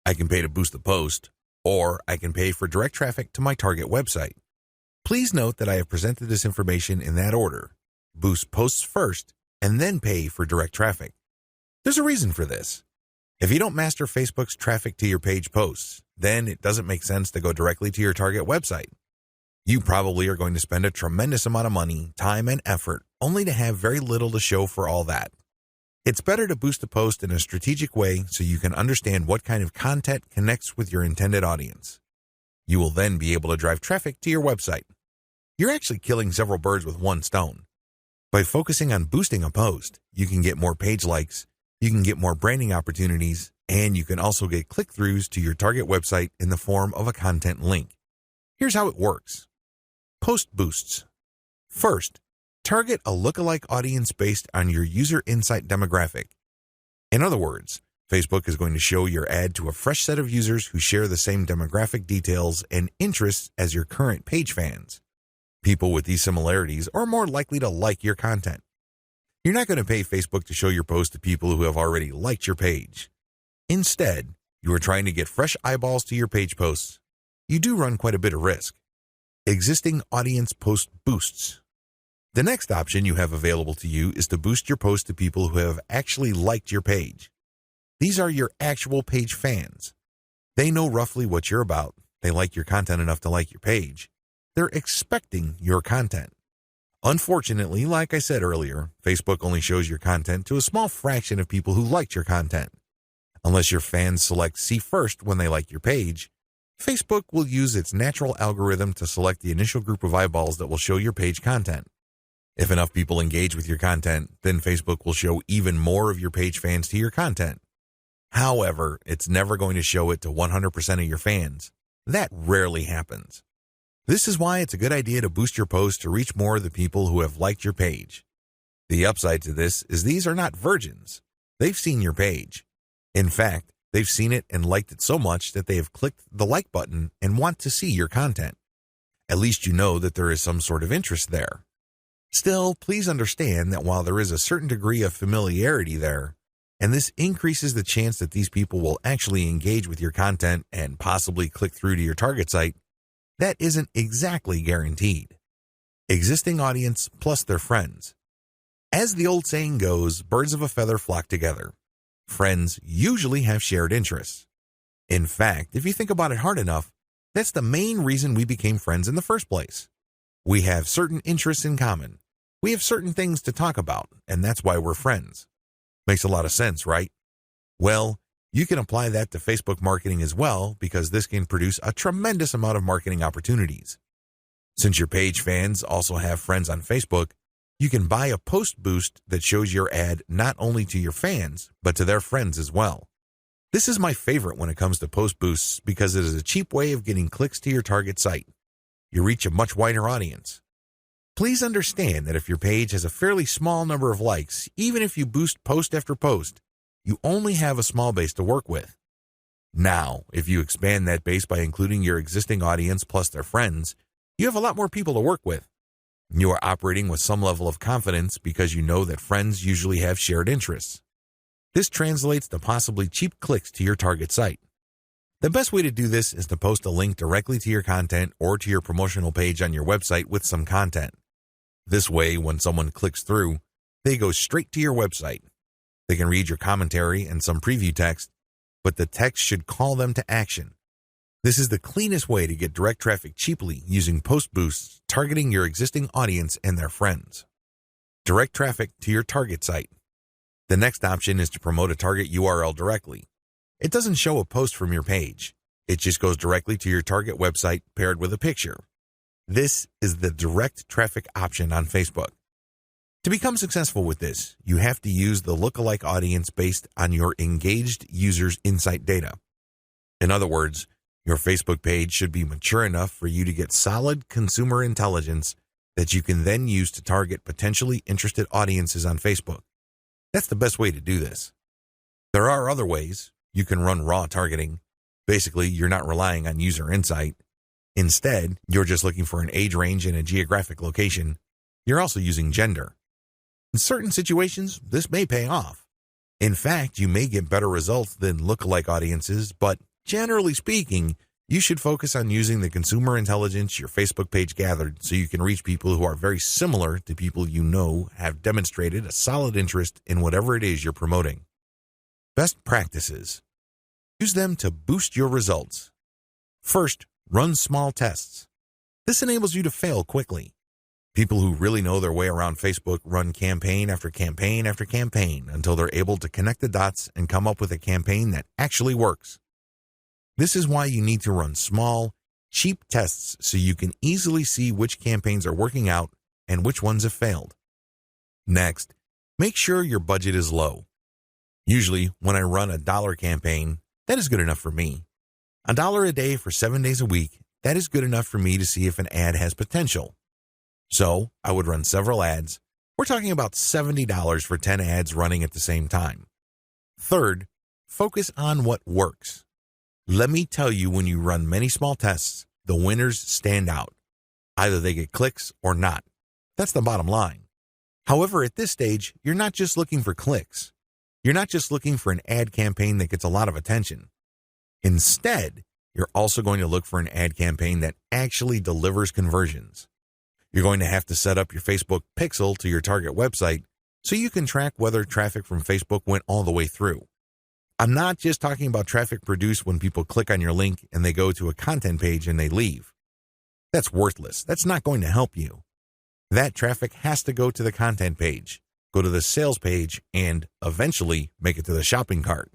I can pay to boost the post, or I can pay for direct traffic to my target website. Please note that I have presented this information in that order. Boost posts first, and then pay for direct traffic. There's a reason for this. If you don't master Facebook's traffic to your page posts, then it doesn't make sense to go directly to your target website. You probably are going to spend a tremendous amount of money, time, and effort only to have very little to show for all that. It's better to boost a post in a strategic way so you can understand what kind of content connects with your intended audience. You will then be able to drive traffic to your website. You're actually killing several birds with one stone. By focusing on boosting a post, you can get more page likes, You can get more branding opportunities, and you can also get click-throughs to your target website in the form of a content link. Here's how it works. Post boosts. First, target a lookalike audience based on your user insight demographic. In other words, Facebook is going to show your ad to a fresh set of users who share the same demographic details and interests as your current page fans. People with these similarities are more likely to like your content. You're not going to pay Facebook to show your post to people who have already liked your page. Instead, you are trying to get fresh eyeballs to your page posts. You do run quite a bit of risk. Existing audience post boosts. The next option you have available to you is to boost your post to people who have actually liked your page. These are your actual page fans. They know roughly what you're about. They like your content enough to like your page. They're expecting your content. Unfortunately, like I said earlier, Facebook only shows your content to a small fraction of people who liked your content. Unless your fans select see first when they like your page, Facebook will use its natural algorithm to select the initial group of eyeballs that will show your page content. If enough people engage with your content, then Facebook will show even more of your page fans to your content. However, it's never going to show it to 100% of your fans. That rarely happens. This is why it's a good idea to boost your post to reach more of the people who have liked your page. The upside to this is these are not virgins. They've seen your page. In fact, they've seen it and liked it so much that they have clicked the like button and want to see your content. At least you know that there is some sort of interest there. Still, please understand that while there is a certain degree of familiarity there, and this increases the chance that these people will actually engage with your content and possibly click through to your target site, that isn't exactly guaranteed. Existing audience plus their friends. As the old saying goes, birds of a feather flock together. Friends usually have shared interests. In fact, if you think about it hard enough, that's the main reason we became friends in the first place. We have certain interests in common. We have certain things to talk about, and that's why we're friends. Makes a lot of sense, right? Well, you can apply that to Facebook marketing as well, because this can produce a tremendous amount of marketing opportunities. Since your page fans also have friends on Facebook, you can buy a post boost that shows your ad not only to your fans, but to their friends as well. This is my favorite when it comes to post boosts because it is a cheap way of getting clicks to your target site. You reach a much wider audience. Please understand that if your page has a fairly small number of likes, even if you boost post after post, you only have a small base to work with. Now, if you expand that base by including your existing audience plus their friends, you have a lot more people to work with. You are operating with some level of confidence because you know that friends usually have shared interests. This translates to possibly cheap clicks to your target site. The best way to do this is to post a link directly to your content or to your promotional page on your website with some content. This way, when someone clicks through, they go straight to your website. They can read your commentary and some preview text, but the text should call them to action. This is the cleanest way to get direct traffic cheaply using post boosts targeting your existing audience and their friends. Direct traffic to your target site. The next option is to promote a target URL directly. It doesn't show a post from your page. It just goes directly to your target website paired with a picture. This is the direct traffic option on Facebook. To become successful with this, you have to use the lookalike audience based on your engaged users' insight data. In other words, your Facebook page should be mature enough for you to get solid consumer intelligence that you can then use to target potentially interested audiences on Facebook. That's the best way to do this. There are other ways. You can run raw targeting. Basically, you're not relying on user insight. Instead, you're just looking for an age range and a geographic location. You're also using gender. In certain situations, this may pay off. In fact, you may get better results than lookalike audiences, but generally speaking, you should focus on using the consumer intelligence your Facebook page gathered so you can reach people who are very similar to people you know have demonstrated a solid interest in whatever it is you're promoting. Best practices. Use them to boost your results. First, run small tests. This enables you to fail quickly. People who really know their way around Facebook run campaign after campaign after campaign until they're able to connect the dots and come up with a campaign that actually works. This is why you need to run small, cheap tests so you can easily see which campaigns are working out and which ones have failed. Next, make sure your budget is low. Usually, when I run a dollar campaign, that is good enough for me. $1 a day for 7 days a week, that is good enough for me to see if an ad has potential. So, I would run several ads. We're talking about $70 for 10 ads running at the same time. Third, focus on what works. Let me tell you, when you run many small tests, the winners stand out. Either they get clicks or not. That's the bottom line. However, at this stage, you're not just looking for clicks. You're not just looking for an ad campaign that gets a lot of attention. Instead, you're also going to look for an ad campaign that actually delivers conversions. You're going to have to set up your Facebook pixel to your target website so you can track whether traffic from Facebook went all the way through. I'm not just talking about traffic produced when people click on your link and they go to a content page and they leave. That's worthless. That's not going to help you. That traffic has to go to the content page, go to the sales page, and eventually make it to the shopping cart.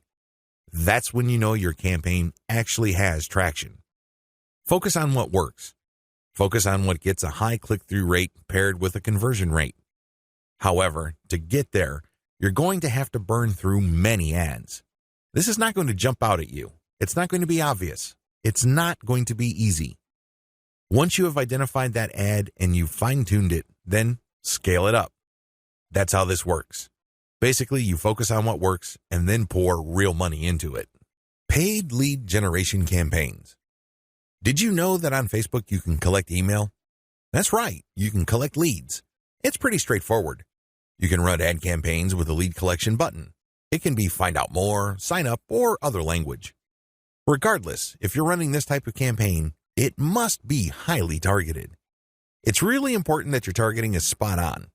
That's when you know your campaign actually has traction. Focus on what works. Focus on what gets a high click-through rate paired with a conversion rate. However, to get there, you're going to have to burn through many ads. This is not going to jump out at you. It's not going to be obvious. It's not going to be easy. Once you have identified that ad and you've fine-tuned it, then scale it up. That's how this works. Basically, you focus on what works and then pour real money into it. Paid lead generation campaigns. Did you know that on Facebook you can collect email? That's right, you can collect leads. It's pretty straightforward. You can run ad campaigns with a lead collection button. It can be find out more, sign up, or other language. Regardless, if you're running this type of campaign, it must be highly targeted. It's really important that your targeting is spot on.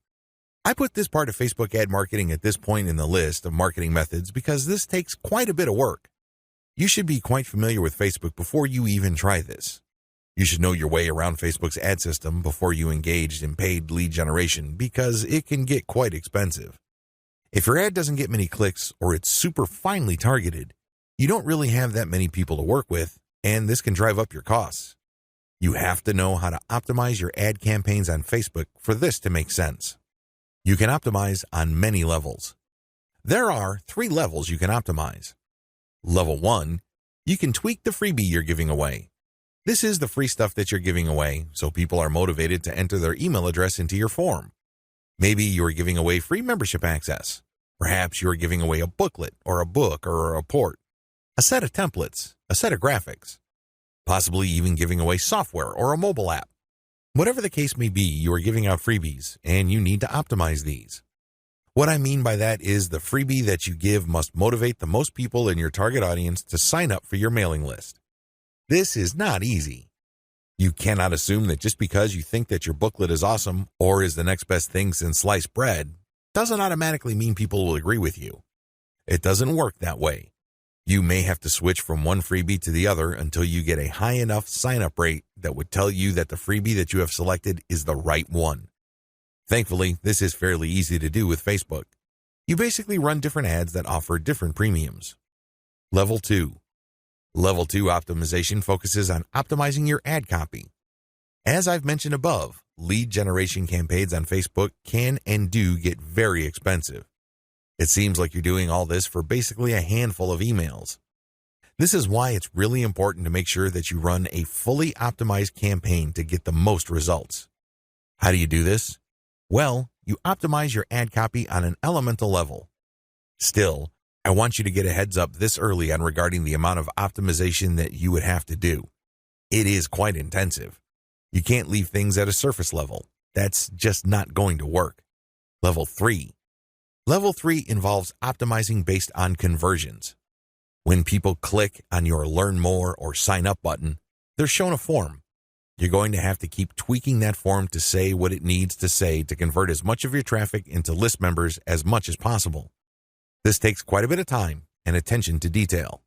I put this part of Facebook ad marketing at this point in the list of marketing methods because this takes quite a bit of work. You should be quite familiar with Facebook before you even try this. You should know your way around Facebook's ad system before you engage in paid lead generation because it can get quite expensive. If your ad doesn't get many clicks or it's super finely targeted, you don't really have that many people to work with, and this can drive up your costs. You have to know how to optimize your ad campaigns on Facebook for this to make sense. You can optimize on many levels. There are 3 levels you can optimize. Level 1, you can tweak the freebie you're giving away. This is the free stuff that you're giving away, so people are motivated to enter their email address into your form. Maybe you're giving away free membership access. Perhaps you're giving away a booklet or a book or a report, a set of templates, a set of graphics, possibly even giving away software or a mobile app. Whatever the case may be, you are giving out freebies, and you need to optimize these. What I mean by that is the freebie that you give must motivate the most people in your target audience to sign up for your mailing list. This is not easy. You cannot assume that just because you think that your booklet is awesome or is the next best thing since sliced bread, doesn't automatically mean people will agree with you. It doesn't work that way. You may have to switch from one freebie to the other until you get a high enough sign-up rate that would tell you that the freebie that you have selected is the right one. Thankfully, this is fairly easy to do with Facebook. You basically run different ads that offer different premiums. Level 2. Level 2 optimization focuses on optimizing your ad copy. As I've mentioned above, lead generation campaigns on Facebook can and do get very expensive. It seems like you're doing all this for basically a handful of emails. This is why it's really important to make sure that you run a fully optimized campaign to get the most results. How do you do this? Well, you optimize your ad copy on an elemental level. Still, I want you to get a heads up this early on regarding the amount of optimization that you would have to do. It is quite intensive. You can't leave things at a surface level. That's just not going to work. Level 3. Level 3 involves optimizing based on conversions. When people click on your Learn More or Sign Up button, they're shown a form. You're going to have to keep tweaking that form to say what it needs to say to convert as much of your traffic into list members as much as possible. This takes quite a bit of time and attention to detail.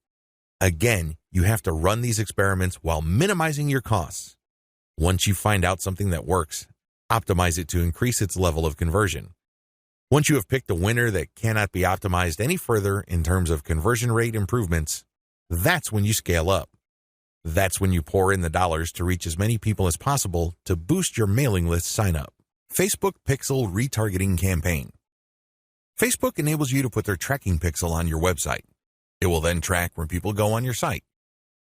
Again, you have to run these experiments while minimizing your costs. Once you find out something that works, optimize it to increase its level of conversion. Once you have picked a winner that cannot be optimized any further in terms of conversion rate improvements, that's when you scale up. That's when you pour in the dollars to reach as many people as possible to boost your mailing list sign-up. Facebook Pixel Retargeting Campaign. Facebook enables you to put their tracking pixel on your website. It will then track when people go on your site.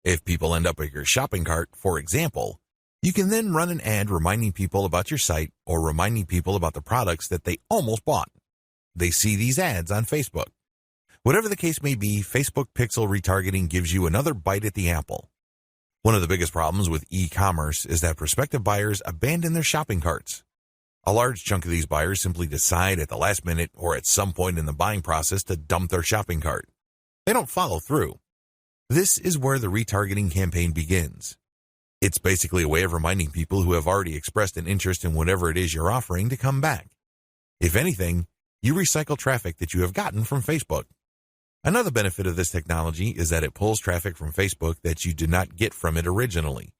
If people end up at your shopping cart, for example, you can then run an ad reminding people about your site or reminding people about the products that they almost bought. They see these ads on Facebook. Whatever the case may be, Facebook pixel retargeting gives you another bite at the apple. One of the biggest problems with e-commerce is that prospective buyers abandon their shopping carts. A large chunk of these buyers simply decide at the last minute or at some point in the buying process to dump their shopping cart. They don't follow through. This is where the retargeting campaign begins. It's basically a way of reminding people who have already expressed an interest in whatever it is you're offering to come back. If anything, you recycle traffic that you have gotten from Facebook. Another benefit of this technology is that it pulls traffic from Facebook that you did not get from it originally.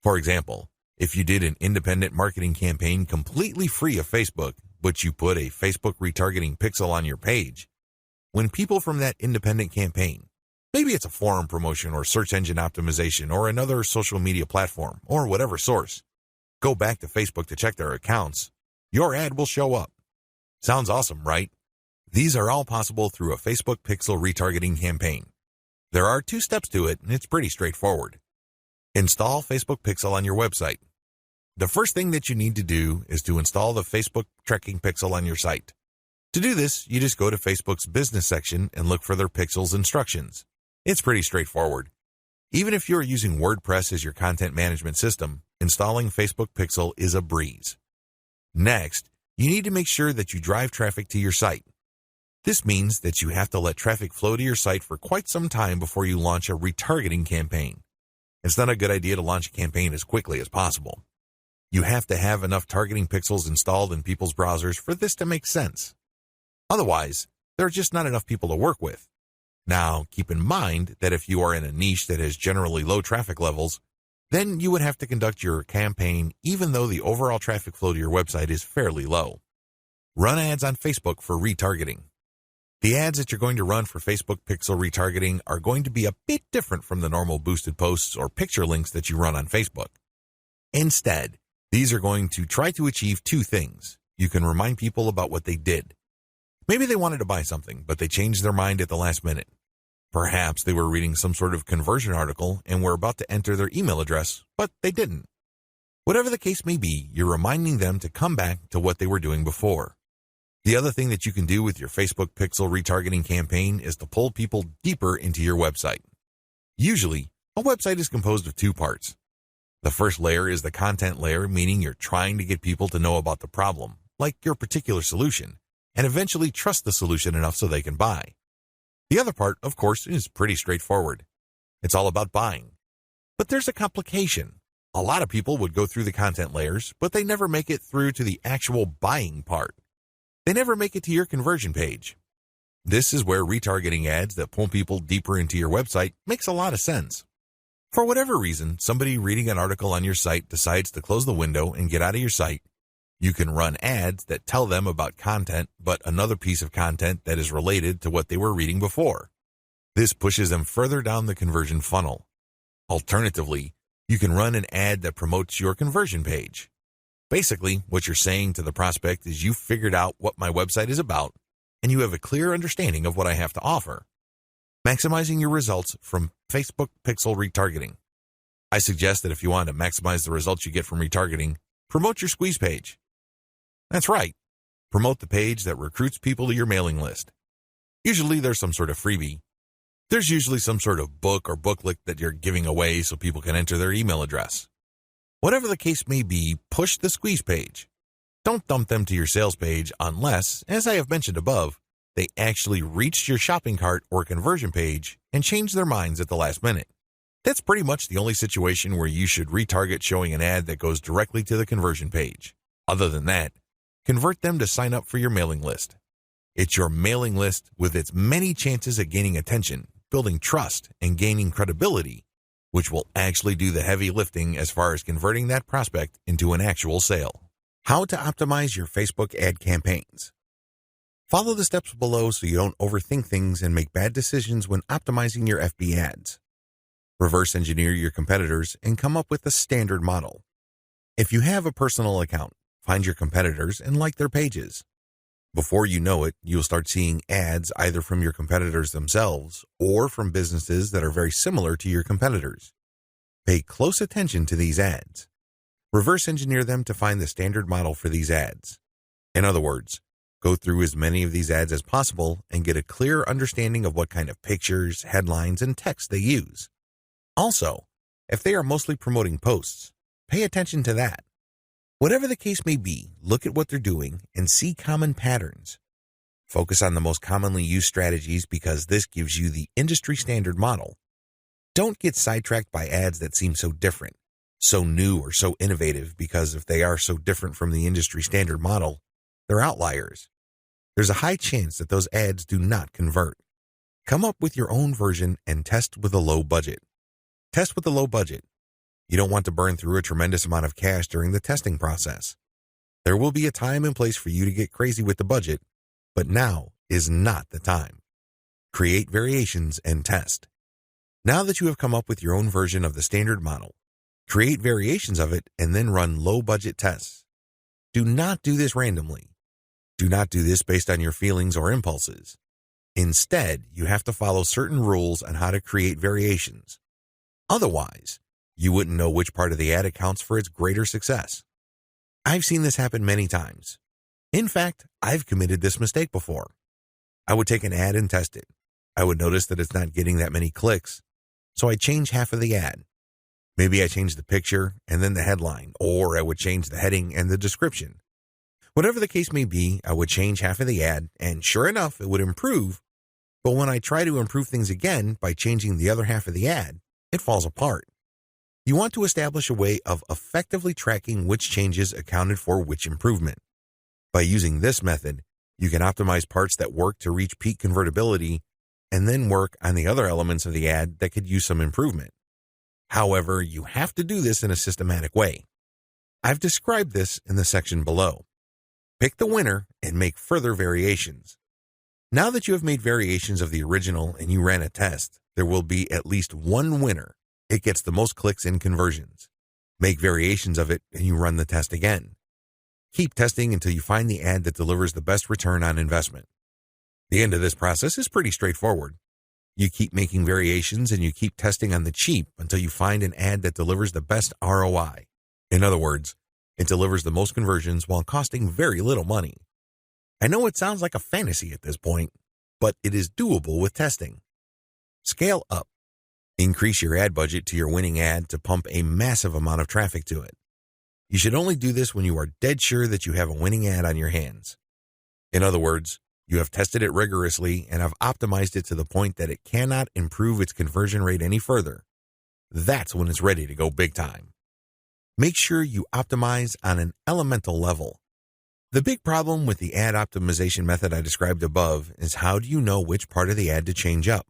For example, if you did an independent marketing campaign completely free of Facebook, but you put a Facebook retargeting pixel on your page, when people from that independent campaign, maybe it's a forum promotion or search engine optimization or another social media platform or whatever source, go back to Facebook to check their accounts, your ad will show up. Sounds awesome, right? These are all possible through a Facebook pixel retargeting campaign. There are 2 steps to it, and it's pretty straightforward. Install Facebook Pixel on your website. The first thing that you need to do is to install the Facebook tracking pixel on your site. To do this, you just go to Facebook's business section and look for their pixels instructions. It's pretty straightforward. Even if you're using WordPress as your content management system, installing Facebook Pixel is a breeze. Next, you need to make sure that you drive traffic to your site. This means that you have to let traffic flow to your site for quite some time before you launch a retargeting campaign. It's not a good idea to launch a campaign as quickly as possible. You have to have enough targeting pixels installed in people's browsers for this to make sense. Otherwise, there are just not enough people to work with. Now, keep in mind that if you are in a niche that has generally low traffic levels, then you would have to conduct your campaign even though the overall traffic flow to your website is fairly low. Run ads on Facebook for retargeting. The ads that you're going to run for Facebook pixel retargeting are going to be a bit different from the normal boosted posts or picture links that you run on Facebook. Instead, these are going to try to achieve 2 things. You can remind people about what they did. Maybe they wanted to buy something, but they changed their mind at the last minute. Perhaps they were reading some sort of conversion article and were about to enter their email address, but they didn't. Whatever the case may be, you're reminding them to come back to what they were doing before. The other thing that you can do with your Facebook pixel retargeting campaign is to pull people deeper into your website. Usually, a website is composed of 2 parts. The first layer is the content layer, meaning you're trying to get people to know about the problem, like your particular solution, and eventually trust the solution enough so they can buy. The other part, of course, is pretty straightforward. It's all about buying. But there's a complication. A lot of people would go through the content layers, but they never make it through to the actual buying part. They never make it to your conversion page. This is where retargeting ads that pull people deeper into your website makes a lot of sense. For whatever reason, somebody reading an article on your site decides to close the window and get out of your site. You can run ads that tell them about content, but another piece of content that is related to what they were reading before. This pushes them further down the conversion funnel. Alternatively, you can run an ad that promotes your conversion page. Basically, what you're saying to the prospect is you've figured out what my website is about, and you have a clear understanding of what I have to offer. Maximizing your results from Facebook pixel retargeting. I suggest that if you want to maximize the results you get from retargeting, promote your squeeze page. That's right. Promote the page that recruits people to your mailing list. Usually there's some sort of freebie. There's usually some sort of book or booklet that you're giving away so people can enter their email address. Whatever the case may be, push the squeeze page. Don't dump them to your sales page unless, as I have mentioned above, they actually reached your shopping cart or conversion page and changed their minds at the last minute. That's pretty much the only situation where you should retarget showing an ad that goes directly to the conversion page. Other than that, convert them to sign up for your mailing list. It's your mailing list with its many chances at gaining attention, building trust, and gaining credibility, which will actually do the heavy lifting as far as converting that prospect into an actual sale. How to optimize your Facebook ad campaigns. Follow the steps below so you don't overthink things and make bad decisions when optimizing your FB ads. Reverse engineer your competitors and come up with a standard model. If you have a personal account, find your competitors and like their pages. Before you know it, you'll start seeing ads either from your competitors themselves or from businesses that are very similar to your competitors. Pay close attention to these ads. Reverse engineer them to find the standard model for these ads. In other words, go through as many of these ads as possible and get a clear understanding of what kind of pictures, headlines, and text they use. Also, if they are mostly promoting posts, pay attention to that. Whatever the case may be, look at what they're doing and see common patterns. Focus on the most commonly used strategies because this gives you the industry standard model. Don't get sidetracked by ads that seem so different, so new or so innovative, because if they are so different from the industry standard model, they're outliers. There's a high chance that those ads do not convert. Come up with your own version and test with a low budget. Test with a low budget. You don't want to burn through a tremendous amount of cash during the testing process. There will be a time and place for you to get crazy with the budget, but now is not the time. Create variations and test. Now that you have come up with your own version of the standard model, create variations of it and then run low-budget tests. Do not do this randomly. Do not do this based on your feelings or impulses. Instead, you have to follow certain rules on how to create variations. Otherwise, you wouldn't know which part of the ad accounts for its greater success. I've seen this happen many times. In fact, I've committed this mistake before. I would take an ad and test it. I would notice that it's not getting that many clicks, so I'd change half of the ad. Maybe I change the picture and then the headline, or I would change the heading and the description. Whatever the case may be, I would change half of the ad, and sure enough, it would improve. But when I try to improve things again by changing the other half of the ad, it falls apart. You want to establish a way of effectively tracking which changes accounted for which improvement. By using this method, you can optimize parts that work to reach peak convertibility and then work on the other elements of the ad that could use some improvement. However, you have to do this in a systematic way. I've described this in the section below. Pick the winner and make further variations. Now that you have made variations of the original and you ran a test, there will be at least one winner. It gets the most clicks and conversions. Make variations of it and you run the test again. Keep testing until you find the ad that delivers the best return on investment. The end of this process is pretty straightforward. You keep making variations and you keep testing on the cheap until you find an ad that delivers the best ROI. In other words, it delivers the most conversions while costing very little money. I know it sounds like a fantasy at this point, but it is doable with testing. Scale up. Increase your ad budget to your winning ad to pump a massive amount of traffic to it. You should only do this when you are dead sure that you have a winning ad on your hands. In other words, you have tested it rigorously and have optimized it to the point that it cannot improve its conversion rate any further. That's when it's ready to go big time. Make sure you optimize on an elemental level. The big problem with the ad optimization method I described above is how do you know which part of the ad to change up?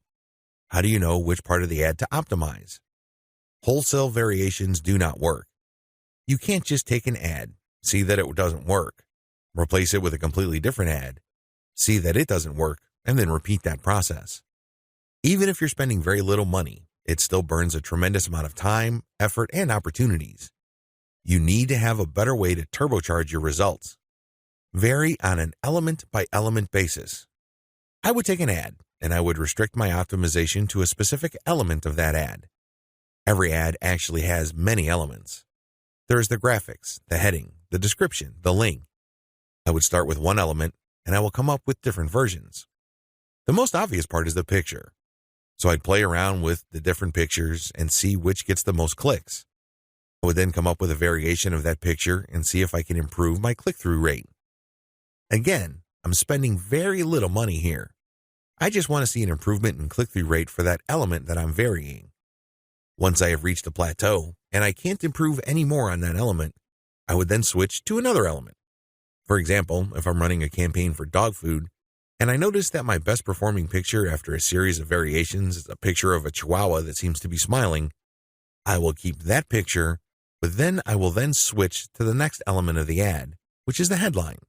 How do you know which part of the ad to optimize? Wholesale variations do not work. You can't just take an ad, see that it doesn't work, replace it with a completely different ad, see that it doesn't work, and then repeat that process. Even if you're spending very little money, it still burns a tremendous amount of time, effort, and opportunities. You need to have a better way to turbocharge your results. Vary on an element-by-element basis. I would take an ad, and I would restrict my optimization to a specific element of that ad. Every ad actually has many elements. There's the graphics, the heading, the description, the link. I would start with one element, and I will come up with different versions. The most obvious part is the picture. So I'd play around with the different pictures and see which gets the most clicks. I would then come up with a variation of that picture and see if I can improve my click-through rate. Again, I'm spending very little money here. I just want to see an improvement in click-through rate for that element that I'm varying. Once I have reached a plateau and I can't improve any more on that element, I would then switch to another element. For example, if I'm running a campaign for dog food and I notice that my best performing picture after a series of variations is a picture of a chihuahua that seems to be smiling, I will keep that picture, but then I will then switch to the next element of the ad, which is the headline.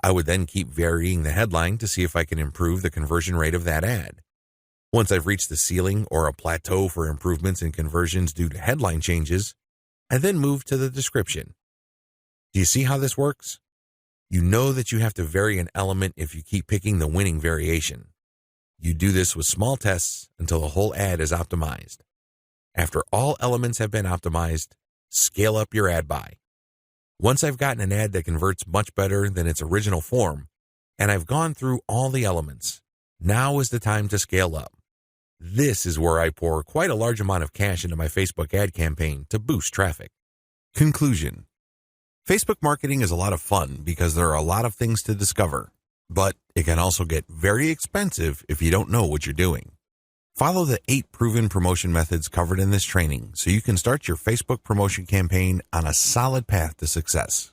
I would then keep varying the headline to see if I can improve the conversion rate of that ad. Once I've reached the ceiling or a plateau for improvements in conversions due to headline changes, I then move to the description. Do you see how this works? You know that you have to vary an element if you keep picking the winning variation. You do this with small tests until the whole ad is optimized. After all elements have been optimized, scale up your ad buy. Once I've gotten an ad that converts much better than its original form, and I've gone through all the elements, now is the time to scale up. This is where I pour quite a large amount of cash into my Facebook ad campaign to boost traffic. Conclusion. Facebook marketing is a lot of fun because there are a lot of things to discover, but it can also get very expensive if you don't know what you're doing. Follow the 8 proven promotion methods covered in this training so you can start your Facebook promotion campaign on a solid path to success.